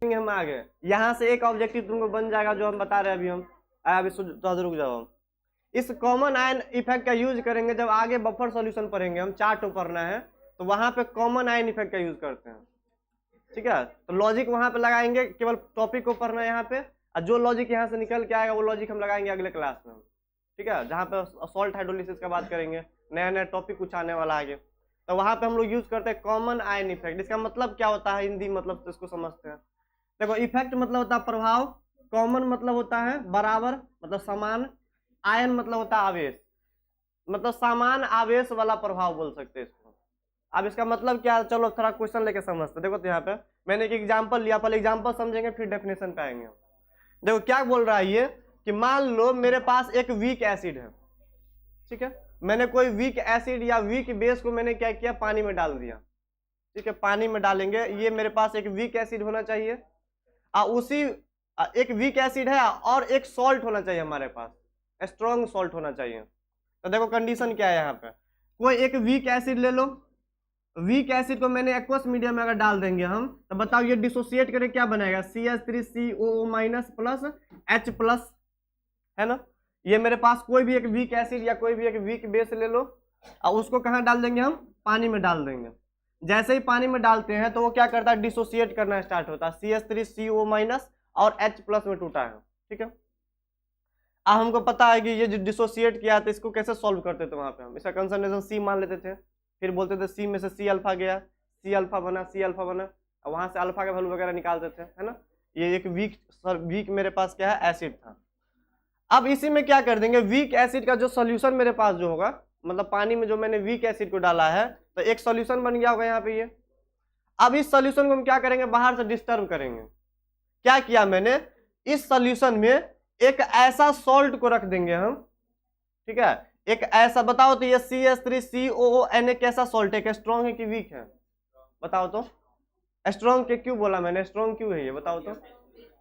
हम आगे यहाँ से एक ऑब्जेक्टिव तुमको बन जाएगा जो हम बता रहे हैं अभी हम अभी थोड़ा रुक जाओ। इस कॉमन आयन इफेक्ट का यूज करेंगे जब आगे बफर सॉल्यूशन पढ़ेंगे हम, चार्ट पढ़ना है तो वहां पे कॉमन आयन इफेक्ट का यूज करते हैं। ठीक है, तो लॉजिक वहां पे लगाएंगे, केवल टॉपिक को पढ़ना है यहाँ पे, और जो लॉजिक यहाँ से निकल के आएगा वो लॉजिक हम लगाएंगे अगले क्लास में। ठीक है, जहाँ पे सॉल्ट हाइड्रोलिसिस का बात करेंगे, नया नया टॉपिक कुछ आने वाला आगे, तो वहां पे हम लोग यूज करते हैं कॉमन आयन इफेक्ट। इसका मतलब क्या होता है हिंदी मतलब तो इसको समझते हैं। देखो इफेक्ट मतलब होता है प्रभाव, कॉमन मतलब होता है बराबर मतलब समान, आयन मतलब होता है आवेश, मतलब समान आवेश वाला प्रभाव बोल सकते हैं इसको। अब इसका मतलब क्या है, चलो थोड़ा क्वेश्चन लेके समझते। देखो तो यहाँ पे मैंने एक एग्जांपल लिया, पहले एग्जांपल समझेंगे फिर डेफिनेशन पे आएंगे। देखो क्या बोल रहा है ये कि मान लो मेरे पास एक वीक एसिड है। ठीक है, मैंने कोई वीक एसिड या वीक बेस को मैंने क्या किया, पानी में डाल दिया। ठीक है, पानी में डालेंगे, ये मेरे पास एक वीक एसिड होना चाहिए, उसी एक वीक एसिड है और एक सॉल्ट होना चाहिए हमारे पास, स्ट्रॉन्ग सॉल्ट होना चाहिए। तो देखो कंडीशन क्या है यहाँ पे, कोई एक वीक एसिड ले लो, वीक एसिड को मैंने एक्वस मीडियम में अगर डाल देंगे हम तो बताओ ये डिसोसिएट करके क्या बनाएगा, CH3COO- प्लस H+, है ना। ये मेरे पास कोई भी एक वीक एसिड या कोई भी एक वीक बेस ले लो और उसको कहाँ डाल देंगे हम, पानी में डाल देंगे। जैसे ही पानी में डालते हैं तो वो क्या करता है, डिसोसिएट करना स्टार्ट होता है, CH3CO- और H+ में टूटा है। ठीक है, अब हमको पता है कि ये जो डिसोसिएट किया था इसको कैसे सॉल्व करते थे, वहां पे हम इसका कंसंट्रेशन C मान लेते थे, फिर बोलते थे C में से C अल्फा गया, C अल्फा बना, और वहां से अल्फा का वैल्यू वगैरह निकालते थे, है ना। ये एक वीक मेरे पास क्या है, एसिड था। अब इसी में क्या कर देंगे, वीक एसिड का जो सोल्यूशन मेरे पास जो होगा, मतलब पानी में जो मैंने वीक एसिड को डाला है तो एक सोल्यूशन बन गया होगा यहाँ पे ये। अब इस सोल्यूशन को हम क्या करेंगे, बाहर से डिस्टर्ब करेंगे। क्या किया मैंने, इस सोल्यूशन में एक ऐसा सॉल्ट को रख देंगे हम। ठीक है, एक ऐसा, बताओ तो ये CH3COO कैसा सॉल्ट है, स्ट्रॉन्ग है कि वीक है, बताओ तो। स्ट्रॉन्ग के क्यों बोला मैंने, स्ट्रॉन्ग क्यों है ये बताओ तो।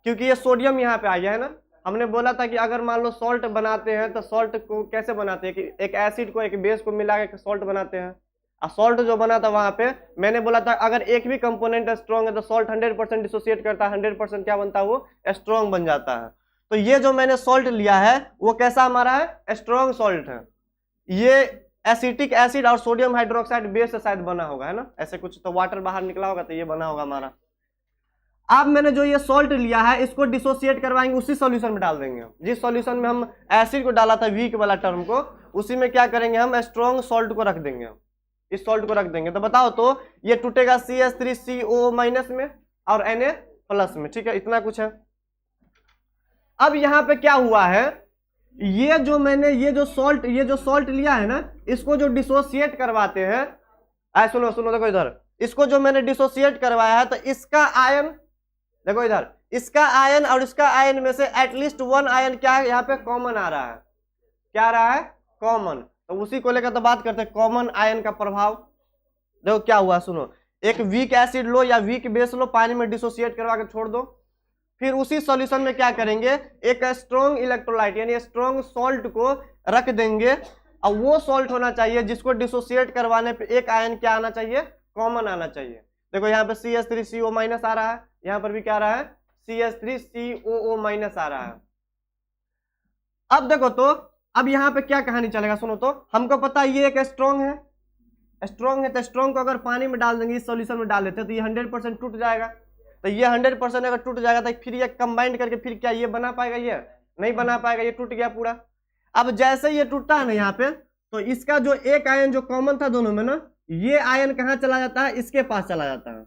क्योंकि ये सोडियम यहाँ पे आ गया है ना। हमने बोला था कि अगर मान लो सॉल्ट बनाते हैं तो सॉल्ट को कैसे बनाते हैं कि एक एसिड को एक बेस को मिला के सॉल्ट बनाते हैं, और सॉल्ट जो बना था वहां पे मैंने बोला था अगर एक भी कंपोनेंट स्ट्रॉन्ग है तो सॉल्ट 100% डिसोसिएट करता है, 100% क्या बनता है, वो स्ट्रॉन्ग बन जाता है। तो ये जो मैंने सॉल्ट लिया है वो कैसा हमारा है, स्ट्रॉन्ग सॉल्ट है। ये एसिटिक एसिड और सोडियम हाइड्रोक्साइड बेस से शायद बना होगा, है ना, ऐसे कुछ, तो वाटर बाहर निकला होगा तो ये बना होगा हमारा। अब मैंने जो ये सॉल्ट लिया है इसको डिसोसिएट करवाएंगे, उसी सॉल्यूशन में डाल देंगे। जिस सॉल्यूशन में हम एसिड को डाला था वीक वाला टर्म को, उसी में क्या करेंगे हम, स्ट्रॉन्ग सॉल्ट को रख देंगे, इस सॉल्ट को रख देंगे। तो बताओ तो ये टूटेगा CH3CO- में और Na+ में। ठीक है, इतना कुछ है। अब यहाँ पे क्या हुआ है, ये जो मैंने ये जो सॉल्ट लिया है ना, इसको जो डिसोसिएट करवाते हैं, सुनो सुनो देखो इधर, इसको जो मैंने डिसोसिएट करवाया है तो इसका आयन, देखो इधर, इसका आयन और इसका आयन में से एटलीस्ट वन आयन क्या है, यहाँ पे कॉमन आ रहा है। क्या आ रहा है, कॉमन। तो उसी को लेकर तो बात करते हैं, कॉमन आयन का प्रभाव। देखो क्या हुआ, सुनो, एक वीक एसिड लो या वीक बेस लो, पानी में डिसोसिएट करवा के छोड़ दो, फिर उसी सॉल्यूशन में क्या करेंगे, एक स्ट्रॉन्ग इलेक्ट्रोलाइट यानी स्ट्रॉन्ग सॉल्ट को रख देंगे, और वो सॉल्ट होना चाहिए जिसको डिसोसिएट करवाने पे एक आयन क्या आना चाहिए, कॉमन आना चाहिए। देखो यहाँ पे CH3CO- आ रहा है, यहाँ पर भी क्या आ रहा है, CH3COO- आ रहा है। अब देखो तो अब यहाँ पे क्या कहानी चलेगा, सुनो तो, हमको पता है ये एक स्ट्रॉन्ग है, तो स्ट्रॉन्ग को अगर पानी में डाल देंगे, इस सॉल्यूशन में डाल देते तो ये 100% टूट जाएगा। तो ये 100% अगर टूट जाएगा तो फिर ये कंबाइंड करके फिर क्या ये बना पाएगा, ये नहीं बना पाएगा, ये टूट गया पूरा। अब जैसे ये टूटता है ना यहाँ पे, तो इसका जो एक आयन जो कॉमन था दोनों में ना, ये आयन कहाँ चला जाता है, इसके पास चला जाता है,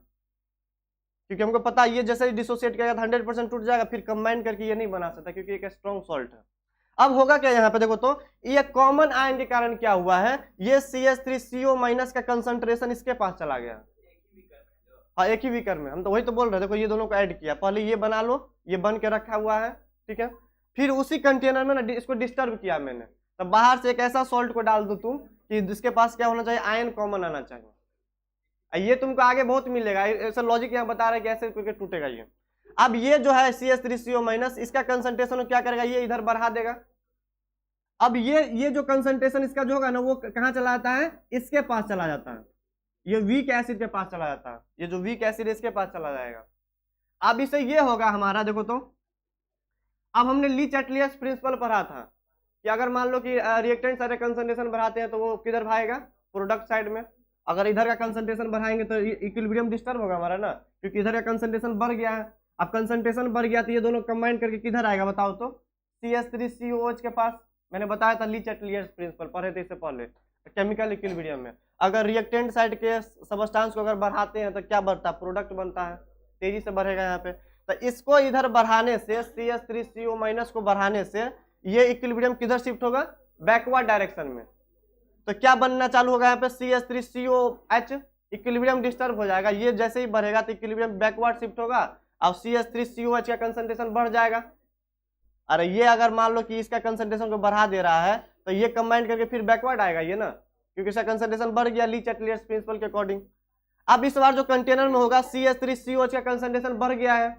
क्योंकि हमको पता है ये जैसे डिसोसिएट करेगा 100% टूट जाएगा, फिर कंबाइन करके ये नहीं बना सकता क्योंकि एक स्ट्रॉन्ग सॉल्ट है। अब होगा क्या यहाँ पे, देखो तो ये कॉमन आयन के कारण क्या हुआ है, ये CH3CO- का कंसंट्रेशन इसके पास चला गया। हाँ, एक ही वीकर में, हम तो वही तो बोल रहे थे, देखो ये दोनों को ऐड किया, पहले ये बना लो, ये बन के रखा हुआ है। ठीक है, फिर उसी कंटेनर में ना इसको डिस्टर्ब किया मैंने, तब बाहर से एक ऐसा सॉल्ट को डाल दो तुम कि जिसके पास क्या होना चाहिए, आयन कॉमन आना चाहिए। ये तुमको आगे बहुत मिलेगा, ऐसा लॉजिक यहाँ बता रहा है कि ऐसे करके टूटेगा ये। अब ये जो है CH3CO-, इसका कंसंट्रेशन क्या करेगा, ये इधर बढ़ा देगा। अब ये जो कंसंट्रेशन इसका जो होगा ना, वो कहाँ चला जाता है, इसके पास चला जाता है, ये वीक एसिड के पास चला जाता है, ये जो वीक एसिड इसके पास चला जाएगा। अब इससे ये होगा हमारा, देखो तो अब हमने ली चैटलियर्स प्रिंसिपल पढ़ा था कि अगर मान लो कि रिएक्टेंट सारे कंसंट्रेशन बढ़ाते हैं तो वो किधर भागेगा, प्रोडक्ट साइड में। अगर इधर का कंसंट्रेशन बढ़ाएंगे तो इक्विलिब्रियम डिस्टर्ब होगा हमारा ना, क्योंकि इधर का कंसंट्रेशन बढ़ गया है। अब कंसंट्रेशन बढ़ गया तो ये दोनों कंबाइन करके किधर आएगा बताओ तो, CH3COH के पास। मैंने बताया था ली चैटलियर्स प्रिंसिपल, पढ़े थे इससे पहले केमिकल इक्विलिब्रियम में। अगर रिएक्टेंट साइड के सबस्टांस को अगर बढ़ाते हैं तो क्या बढ़ता है, प्रोडक्ट बनता है, तेजी से बढ़ेगा यहाँ पे। तो इसको इधर बढ़ाने से, CH3CO- को बढ़ाने से ये इक्विलिब्रियम किधर शिफ्ट होगा, बैकवर्ड डायरेक्शन में। तो क्या बनना चालू होगा यहाँ पे, CH3COH, इक्विलिब्रियम डिस्टर्ब हो जाएगा। ये जैसे ही बढ़ेगा तो इक्विलिब्रियम बैकवर्ड शिफ्ट होगा और CH3COH का कंसंट्रेशन बढ़ जाएगा। अरे ये अगर मान लो कि इसका कंसंट्रेशन को बढ़ा दे रहा है तो ये कंबाइन करके फिर बैकवर्ड आएगा ये ना, क्योंकि इसका कंसंट्रेशन बढ़ गया ली चैटलियर्स प्रिंसिपल के अकॉर्डिंग। अब इस बार जो कंटेनर में होगा CH3COH का कंसंट्रेशन बढ़ गया है,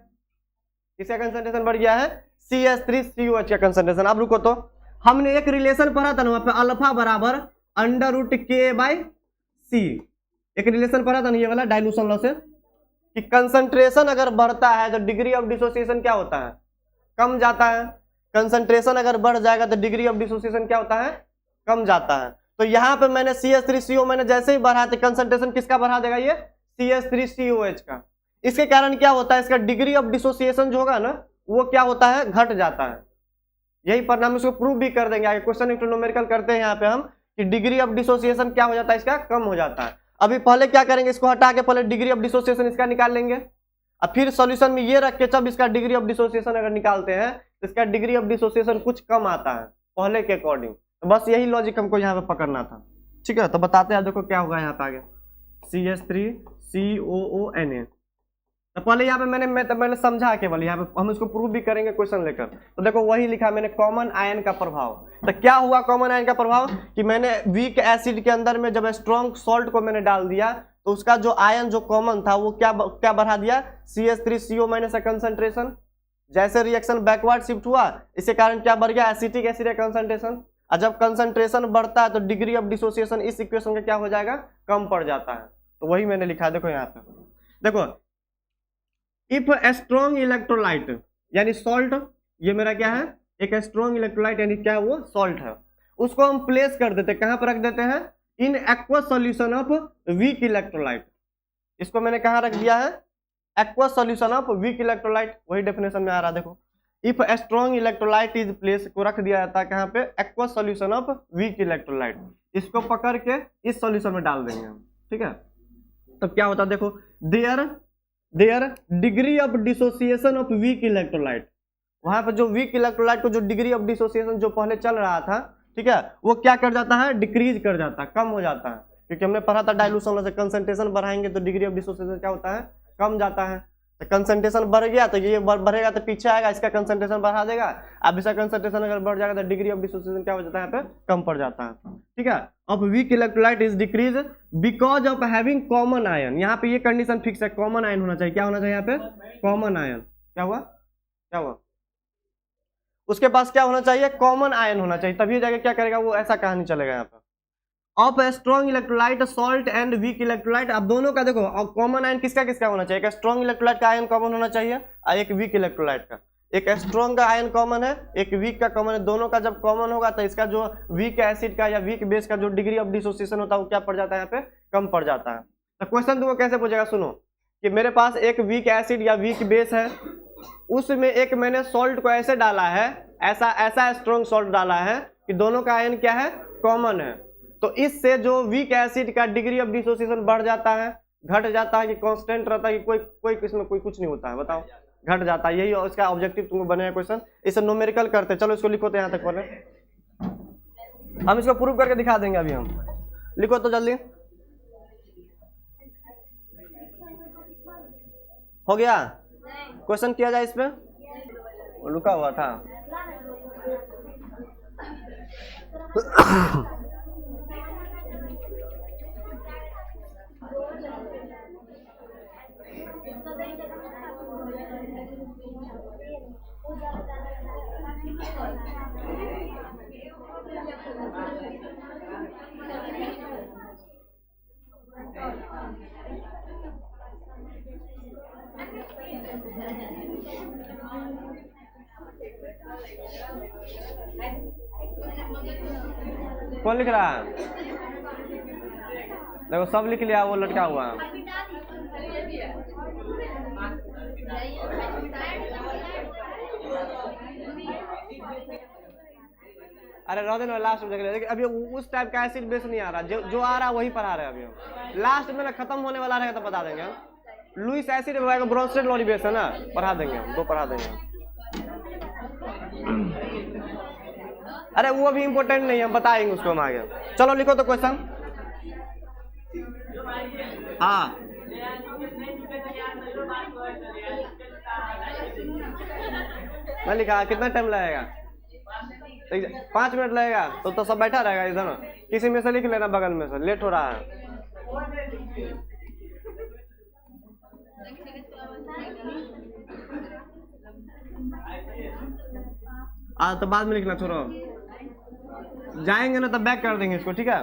इसका कंसंट्रेशन बढ़ गया है CH3COH का कंसंट्रेशन। अब रुको तो हमने एक रिलेशन पढ़ा था ना वहां पे, अल्फा बराबर √K/C, एक रिलेशन पढ़ा था ना ये वाला डाइल्यूशन लॉ से, कि कंसंट्रेशन अगर बढ़ता है तो डिग्री ऑफ डिसोसिएशन क्या होता है, कम जाता है। कंसंट्रेशन अगर बढ़ जाएगा तो डिग्री ऑफ डिसोसिएशन क्या होता है, कम जाता है। तो यहाँ पे मैंने CH3CO मैंने जैसे ही बढ़ा तो कंसंट्रेशन किसका बढ़ा देगा, ये CH3COH का। इसके कारण क्या होता है, इसका डिग्री ऑफ डिसोसिएशन जो होगा ना वो क्या होता है, घट जाता है। यही परिणाम इसको प्रूव भी कर देंगे आगे, क्वेश्चन न्यूमेरिकल करते हैं यहाँ पे हम कि डिग्री ऑफ डिसोसिएशन क्या हो जाता है, इसका कम हो जाता है। अभी पहले क्या करेंगे, इसको हटा के पहले डिग्री ऑफ डिसोसिएशन इसका निकाल लेंगे, अब फिर सॉल्यूशन में ये रख के जब इसका डिग्री ऑफ डिसोसिएशन अगर निकालते हैं तो इसका डिग्री ऑफ डिसोसिएशन कुछ कम आता है पहले के अकॉर्डिंग। तो बस यही लॉजिक हमको यहाँ पे पकड़ना था, ठीक है। तो बताते हैं, देखो क्या होगा यहाँ पे आगे, CH3COONA। तो पहले यहाँ पे मैंने समझा केवल, यहाँ पे हम इसको प्रूव भी करेंगे क्वेश्चन लेकर। तो देखो वही लिखा मैंने, कॉमन आयन का प्रभाव। तो क्या हुआ कॉमन आयन का प्रभाव, कि मैंने वीक एसिड के अंदर में जब स्ट्रॉन्ग सॉल्ट को मैंने डाल दिया तो उसका जो आयन जो कॉमन था वो क्या बढ़ा दिया, CH3CO- का कंसंट्रेशन। जैसे रिएक्शन बैकवर्ड शिफ्ट हुआ इसके कारण क्या बढ़ गया, एसिटिक एसिड का कंसंट्रेशन। और जब कंसंट्रेशन बढ़ता है तो डिग्री ऑफ डिसोसिएशन इस इक्वेशन का क्या हो जाएगा, कम पड़ जाता है। तो वही मैंने लिखा है, देखो यहाँ पे देखो, इफ स्ट्रॉन्ग इलेक्ट्रोलाइट यानी सॉल्ट, ये मेरा क्या है, एक स्ट्रॉन्ग इलेक्ट्रोलाइट यानी क्या है, वो सॉल्ट है, उसको हम प्लेस कर देते, कहां पर रख देते हैं, in aqueous solution of weak electrolyte. इसको मैंने कहां रख दिया है, aqueous solution of weak electrolyte, वही डेफिनेशन में आ रहा है। देखो if strong electrolyte is place, को रख दिया जाता है कहां पे, aqueous solution of weak electrolyte. इसको पकड़ के इस सॉल्यूशन में डाल देंगे हम, ठीक है। तब क्या होता है, देखो there degree of dissociation of weak electrolyte, वहां पर जो वीक इलेक्ट्रोलाइट को जो डिग्री ऑफ डिसोसिएशन जो पहले चल रहा था, ठीक है, वो क्या कर जाता है, डिक्रीज कर जाता है, कम हो जाता है। क्योंकि हमने पढ़ा था डाइल्यूशन से कंसंट्रेशन बढ़ाएंगे तो डिग्री ऑफ डिसोसिएशन क्या होता है, कम जाता है। तो कंसंट्रेशन बढ़ गया तो ये बढ़ेगा तो पीछे आएगा, इसका कंसंट्रेशन बढ़ा देगा। अब इसका कंसंट्रेशन अगर बढ़ जाएगा तो डिग्री ऑफ डिसोसिएशन क्या हो जाता है, यहाँ पे कम पड़ जाता है, ठीक है। अब weak electrolyte is decrease because of having common ion. यहाँ पे ये कंडीशन फिक्स है, कॉमन आयन होना चाहिए। क्या होना चाहिए यहाँ पे, कॉमन आयन। क्या हुआ, क्या हुआ, उसके पास क्या होना चाहिए, कॉमन आयन होना चाहिए, तभी जाके क्या करेगा वो, ऐसा कहानी चलेगा यहाँ पे। Of strong electrolyte salt and weak electrolyte, अब दोनों का देखो कॉमन आयन किसका किसका होना चाहिए, एक स्ट्रॉन्ग इलेक्ट्रोलाइट का आयन कॉमन होना चाहिए और एक वीक इलेक्ट्रोलाइट का। एक स्ट्रॉन्ग का आयन कॉमन है, एक वीक का कॉमन है। दोनों का जब कॉमन होगा तो इसका जो वीक एसिड का या वीक बेस का जो डिग्री ऑफ डिसोसिएशन होता है वो क्या पड़ जाता है, यहाँ पे कम पड़ जाता है। तो क्वेश्चन तुमको कैसे पूछेगा, सुनो कि मेरे पास एक वीक एसिड या वीक बेस है, उसमें एक मैंने सॉल्ट को ऐसे डाला है, ऐसा स्ट्रॉन्ग सॉल्ट डाला है कि दोनों का आयन क्या है, कॉमन है। तो इससे जो वीक एसिड का डिग्री ऑफ डिसोसिएशन बढ़ जाता है, घट जाता है, कि कांस्टेंट रहता है, कि कोई इसमें कोई कुछ नहीं होता है, बताओ, घट जाता है। यही इसका ऑब्जेक्टिव तुमको बनेगा क्वेश्चन। इसे न्यूमेरिकल करते, चलो इसको लिखो तो यहाँ तक पहले हम इसको प्रूव करके दिखा देंगे। अभी हम लिखो तो जल्दी, हो गया क्वेश्चन, किया जाए इस पे, रुका हुआ था। कौन लिख रहा है? देखो सब लिख लिया, वो लटका हुआ है। अरे रह ना, लास्ट में देख ले। अभी उस टाइप का एसिड बेस नहीं आ रहा, जो आ रहा है वही पढ़ा रहे हैं अभी हम। लास्ट में ना खत्म होने वाला रहेगा तो बता देंगे हम। Lewis acid Bronsted Lowry base है ना, पढ़ा देंगे हम, 2 पढ़ा देंगे हम। अरे वो भी इम्पोर्टेंट नहीं है, हम बताएंगे उसको हम आगे। चलो लिखो तो क्वेश्चन। हाँ मैं लिखा, कितना टाइम लगेगा? 5 मिनट लगेगा तो सब बैठा रहेगा इधर ना। किसी में से लिख लेना, बगल में से, लेट हो रहा है। तो बाद में लिखना, छोड़ो। जाएंगे ना तब बैक कर देंगे इसको, ठीक है?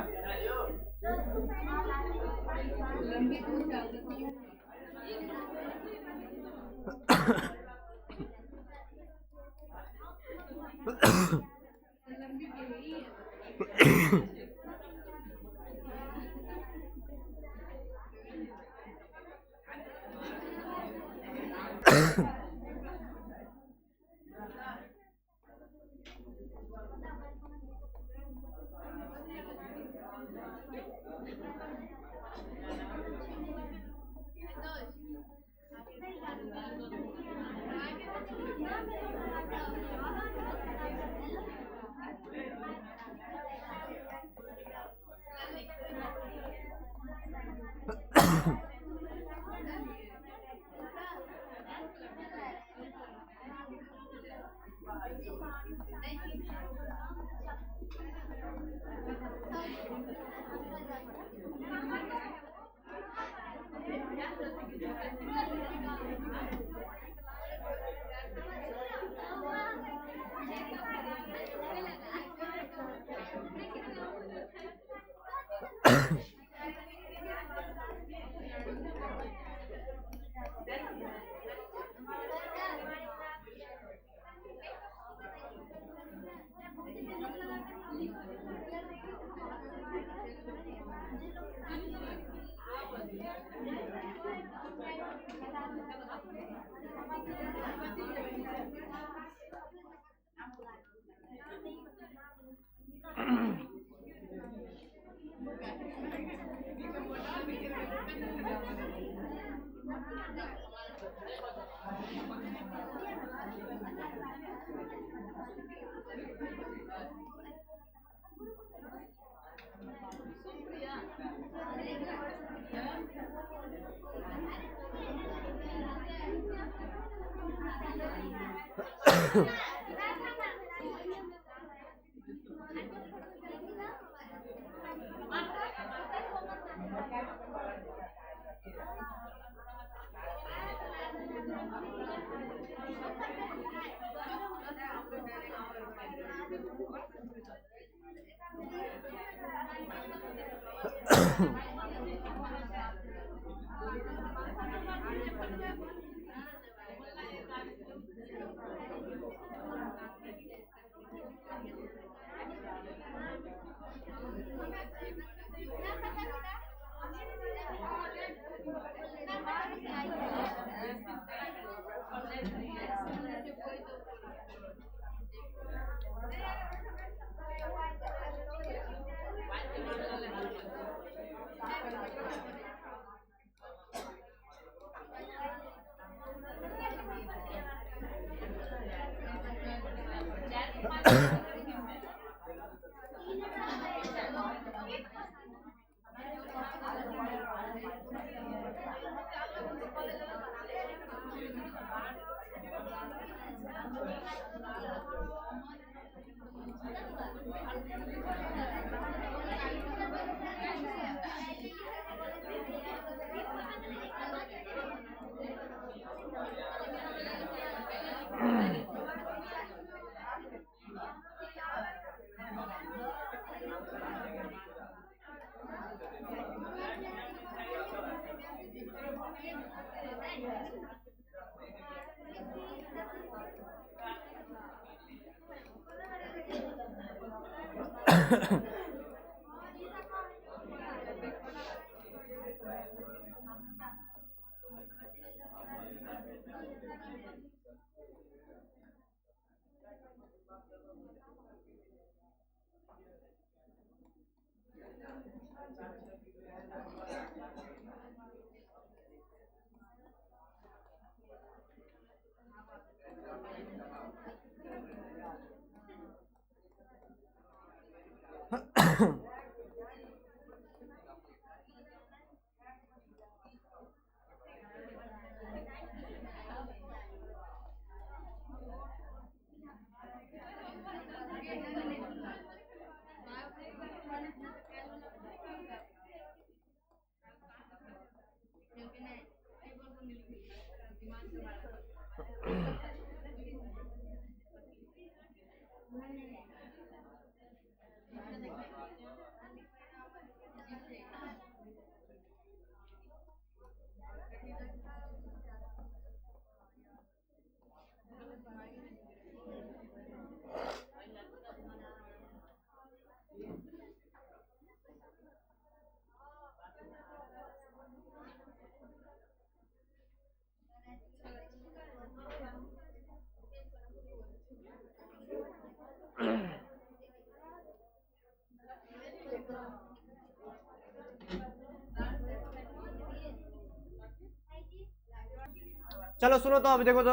चलो सुनो तो, अब देखो तो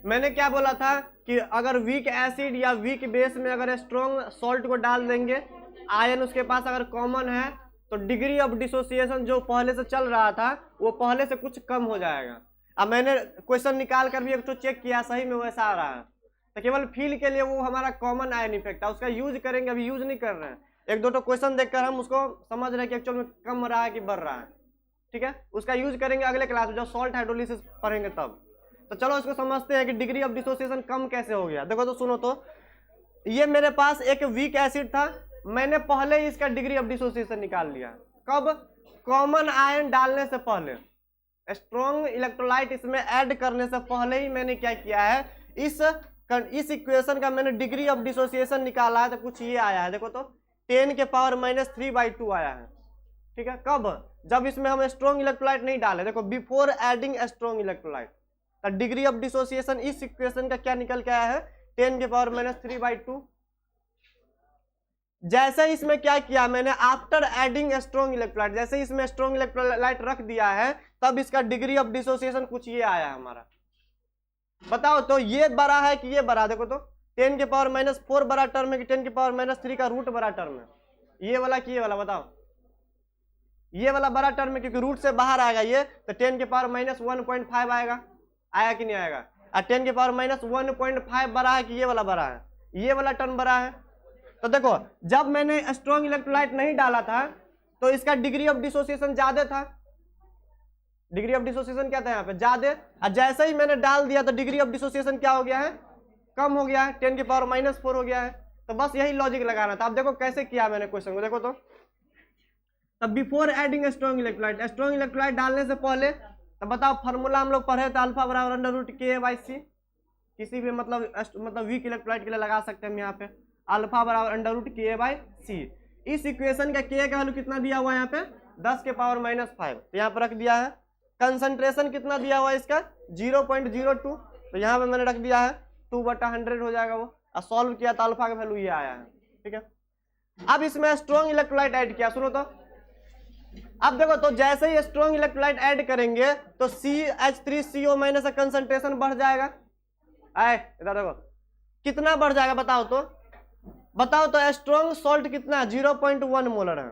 मैंने क्या बोला था कि अगर वीक एसिड या वीक बेस में अगर स्ट्रॉन्ग सॉल्ट को डाल देंगे, आयन उसके पास अगर कॉमन है, तो डिग्री ऑफ डिसोसिएशन जो पहले से चल रहा था वो पहले से कुछ कम हो जाएगा। अब मैंने क्वेश्चन निकाल कर भी एक तो चेक किया, सही में वैसा आ रहा है। तो केवल फील के लिए वो हमारा कॉमन आयन इफेक्ट है, उसका यूज करेंगे, अभी यूज नहीं कर रहे हैं। एक दो तो क्वेश्चन देखकर हम उसको समझ रहे हैं कि एक्चुअल में कम रहा है कि बढ़ रहा है, ठीक है। उसका यूज करेंगे अगले क्लास में जब सॉल्ट हाइड्रोलिसिस पढ़ेंगे तब। तो चलो इसको समझते हैं कि डिग्री ऑफ डिसोसिएशन कम कैसे हो गया। देखो तो सुनो तो, ये मेरे पास एक वीक एसिड था, मैंने पहले ही इसका डिग्री ऑफ डिसोसिएशन निकाल लिया। कब? कॉमन आयन डालने से पहले, स्ट्रॉन्ग इलेक्ट्रोलाइट इसमें ऐड करने से पहले ही मैंने क्या किया है, इस इक्वेशन का मैंने डिग्री ऑफ डिसोसिएशन निकाला है। तो कुछ ये आया है, देखो तो 10 के पावर -3/2 आया है, ठीक है। कब? जब इसमें हम स्ट्रॉन्ग इलेक्ट्रोलाइट नहीं डाले। देखो बिफोर एडिंग स्ट्रॉन्ग इलेक्ट्रोलाइट, तो डिग्री ऑफ डिसोसिएशन इस इक्वेशन का क्या निकल के आया है, 10 के पावर -3/2। जैसे इसमें क्या किया मैंने, आफ्टर एडिंग स्ट्रॉन्ग इलेक्ट्रोलाइट, जैसे इसमें स्ट्रॉन्ग इलेक्ट्रोलाइट रख दिया है, तब इसका डिग्री ऑफ डिसोसिएशन कुछ ये आया हमारा। बताओ तो ये बड़ा है कि ये बड़ा? देखो तो 10 के पावर -4 बड़ा टर्म है कि 10 के पावर -3 का रूट बड़ा टर्म है? ये वाला कि ये वाला? बताओ। ये वाला बड़ा टर्म है क्योंकि रूट से बाहर आएगा ये, तो 10 के पावर -1.5 आएगा, आया कि नहीं आएगा? और 10 के पावर -1.5 बड़ा है कि ये वाला बड़ा है? ये वाला टर्म बड़ा है। तो देखो जब मैंने स्ट्रॉन्ग इलेक्ट्रोलाइट नहीं डाला था तो इसका डिग्री ऑफ डिसोसिएशन ज्यादा था, डिग्री ऑफ डिसोसिएशन क्या था यहाँ पे, ज्यादा। और जैसे ही मैंने डाल दिया तो डिग्री ऑफ डिसोसिएशन क्या हो गया है, कम हो गया है, 10 के पावर -4 हो गया है। तो बस यही लॉजिक लगाना था। अब देखो कैसे किया मैंने क्वेश्चन को, देखो तो तब बिफोर एडिंग स्ट्रॉन्ग इलेक्ट्रोलाइट डालने से पहले, तो बताओ फार्मूला हम लोग पढ़े थे, अल्फा बराबर √KA/C। किसी भी मतलब वीक इलेक्ट्रोलाइट के लिए लगा सकते हैं हम यहाँ पे, अल्फा बराबर √KA/C। इस इक्वेशन का K का वैल्यू कितना दिया हुआ है यहाँ पे, 10 के पावर -5, तो यहाँ पर रख दिया है। कंसंट्रेशन कितना दिया हुआ है इसका, 0.02, तो यहाँ पे मैंने रख दिया है 2/100 हो जाएगा वो। और सॉल्व किया तो अल्फा का वैल्यू ये आया है, ठीक है। अब इसमें स्ट्रॉन्ग इलेक्ट्रोलाइट ऐड किया, सुनो तो। अब देखो तो जैसे ही स्ट्रॉन्ग इलेक्ट्रोलाइट ऐड करेंगे तो CH3CO- का कंसंट्रेशन बढ़ जाएगा। इधर देखो कितना बढ़ जाएगा, बताओ तो। बताओ तो स्ट्रॉन्ग सॉल्ट कितना है, 0.1 मोलर है।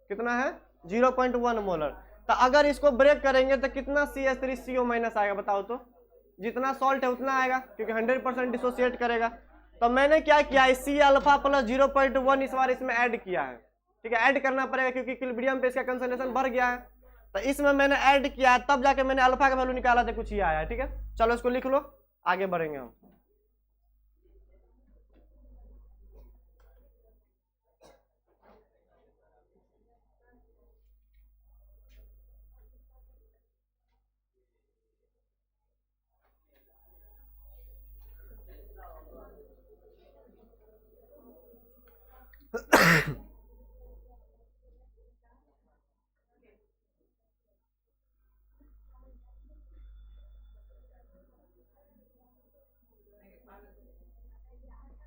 कितना है, 0.1 मोलर। तो अगर इसको ब्रेक करेंगे तो कितना CH3CO- आएगा, बताओ तो। जितना सॉल्ट है उतना आएगा क्योंकि 100% डिसोसिएट करेगा। तो मैंने क्या किया, C अल्फा प्लस 0.1 इस बार इसमें ऐड किया है, ठीक है। ऐड करना पड़ेगा क्योंकि इक्विलिब्रियम पे इसका कंसंट्रेशन बढ़ गया है। तो इसमें मैंने ऐड किया है, तब जाके मैंने अल्फा का वैल्यू निकाला था, कुछ ये आया है, ठीक है। चलो इसको लिख लो, आगे बढ़ेंगे हम।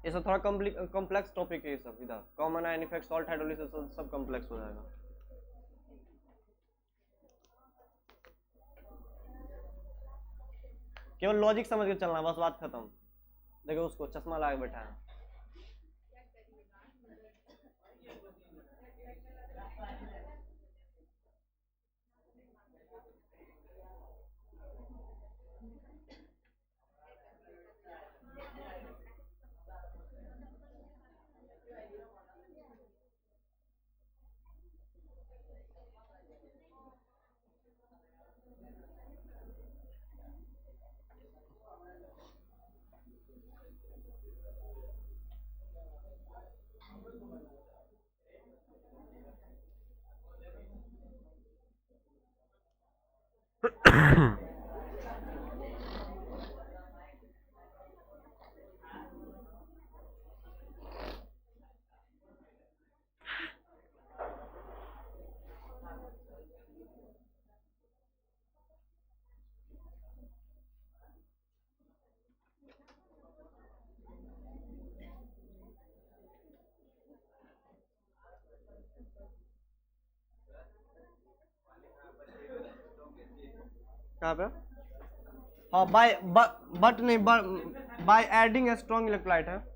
ये सब थोड़ा कॉम्प्लेक्स टॉपिक है, ये सब इधर common ion effect, salt hydrolysis सब कॉम्प्लेक्स हो जाएगा। केवल लॉजिक समझ के चलना, बस बात खत्म। देखो उसको चश्मा लगा के बैठा है। कहाँ पे? हाँ, बट नहीं, बाय एडिंग स्ट्रॉन्ग इलेक्ट्रोलाइट है।